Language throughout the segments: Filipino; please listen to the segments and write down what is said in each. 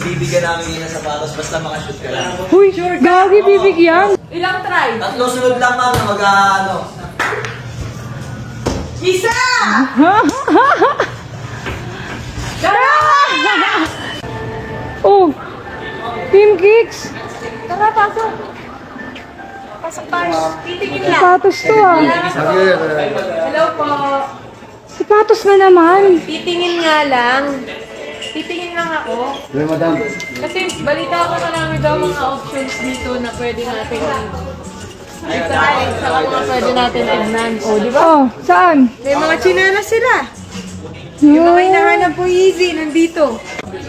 bibigyan namin ngayon ng sapatos basta makashoot ka lang. Uy, gagi bibigyan. Ilang try? Tatlong sunod lang ma'am na mag-ano. Isa! Oh, Team Kicks. Tara, pasok. Pasok tayo. Titingin lang. Sapatos to ah. Hello po. Sapatos na naman. Titingin nga lang. Titingin lang ako. Madam. Kasi balita ko marami daw mga options dito na pwede natin sa mga pwede natin tignan. O, di ba? Oh, saan? May mga chinela sila. Yung mga hinahanap po easy, nandito.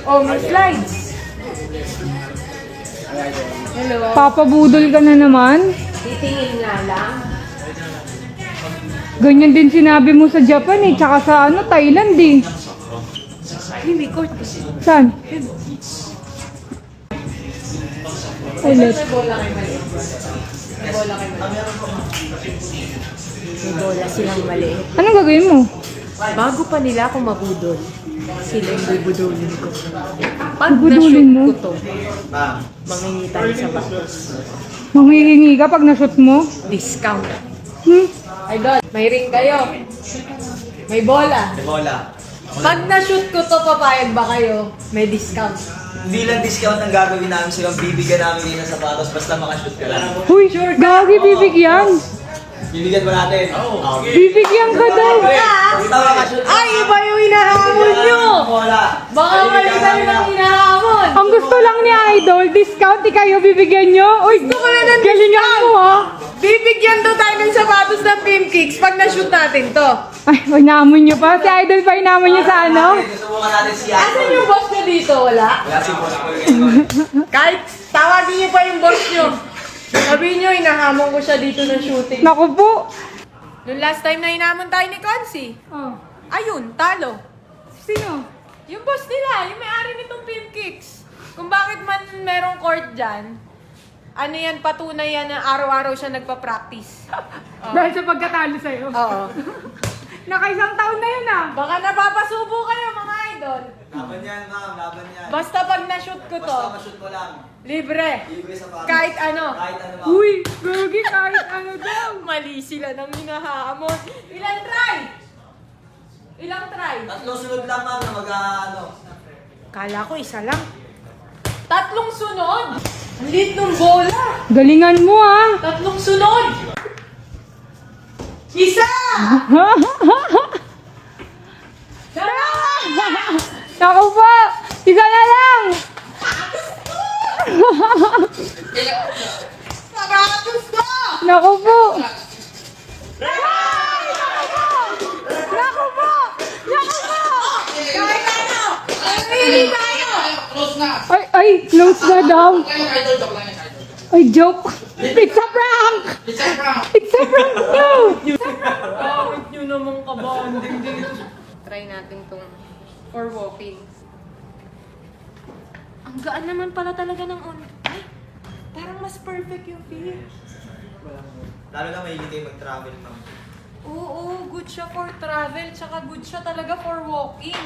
Oh, may slides. Hello. Papabudol ka na naman. Titingin nga lang. Ganyan din sinabi mo sa Japan eh, tsaka sa Thailand eh. Ay, may court. Saan? Ulit. May bola kayo mali. May bola kayo mali. May bola silang mali. Anong gagawin mo? Bago pa nila ako mabudol, sila yung bubudulin ko. Pag Bubudulin mo? na-shoot ko to, mangingita rin sa batos. Manghihingi ka pag na-shoot mo? Discount. Hmm? Idol, may ring kayo. May bola. May bola. Pag na-shoot ko to, papayag ba kayo? May discount. Hindi lang discount ang gagawin namin silang bibigyan namin ngayon ng sapatos basta makashoot ka lang. Uy, gagi bibigyan. Bibigyan mo natin. Oo. Bibigyan ka daw. Basta makashoot ka. Ay, iba yung hinahamon nyo! Bola. Baka mali tayo ng hinahamon. Ang gusto lang ni Idol, discount, di kayo bibigyan nyo? Uy, Gusto ko na ng galingan discount. mo ha. Bibigyan to tayo ng sapatos ng Team Kicks pag na-shoot natin to. Ay, inamon nyo pa. Si Idol pa inamon nyo sa ano? Susubukan natin si Asan yung boss nyo dito? Wala? Wala si boss ko ngayon. Kahit tawagin niyo pa yung boss nyo. Sabihin nyo, inahamon ko siya dito ng shooting. Naku po. Noong last time na hinamon tayo ni Concy, Oh, ayun, talo. sino? Yung boss nila, yung may-ari nitong Team Kicks. Kung bakit man merong court dyan, ano yan, patunay yan na araw-araw siya nagpa-practice. Dahil sa pagkatalo sa'yo. Oo. Nakaisang taon na yun ah. Baka napapasubo kayo mga idol. Laban yan ma'am, laban yan. Basta pag na-shoot ko to, Basta mashoot mo lang. libre. Libre sapatos. Kahit ano. Kahit ano ma'am. Uy, gagi kahit ano daw. Mali sila ng hinahamon. Ilang try? Ilang try? Tatlong sunod lang ma'am na mag-ano. Kala ko isa lang. Tatlong sunod! Ang liit ng bola! Galingan mo ah. Tatlong sunod! Isa! Naku po, isa na lang. Sapatos ko! Naku po. Naku po. Kahit ano! Pili tayo! Ay, close na daw. Ay, joke. It's a prank. It's a prank daw. Bakit nyo naman kabanding dito? Try natin tong for walking. Ang gaan naman pala talaga ng Ay! Parang mas perfect yung feel. Lalo na mahilig kayo mag-travel ma'am. Oo, good siya for travel, tsaka good siya talaga for walking.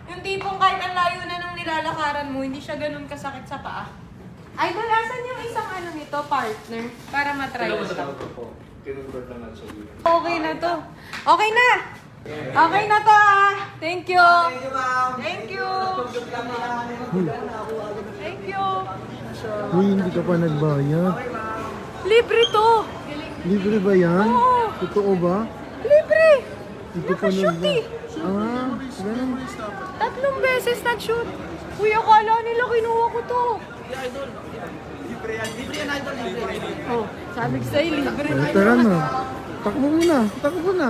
Yung tipong kahit ang layo na nung nilalakaran mo, hindi siya ganun kasakit sa paa. Idol, asan yung isang ano nito, partner? Para matry ito. Okay na to. Okay na! Okay na to ah! Thank you! Thank you ma'am. Thank you! Thank you! Uy, hindi ka pa nagbayad. Libre to! Libre ba yan? Oo. Totoo ba? Libre! Hindi ka pa Nakashoot eh! ganun. 3 beses nag-shoot. Uy, akala nila kinuha ko to. Oh, sabi ko sa'yo, libre na. Tara na. Takbo muna. Takbo na.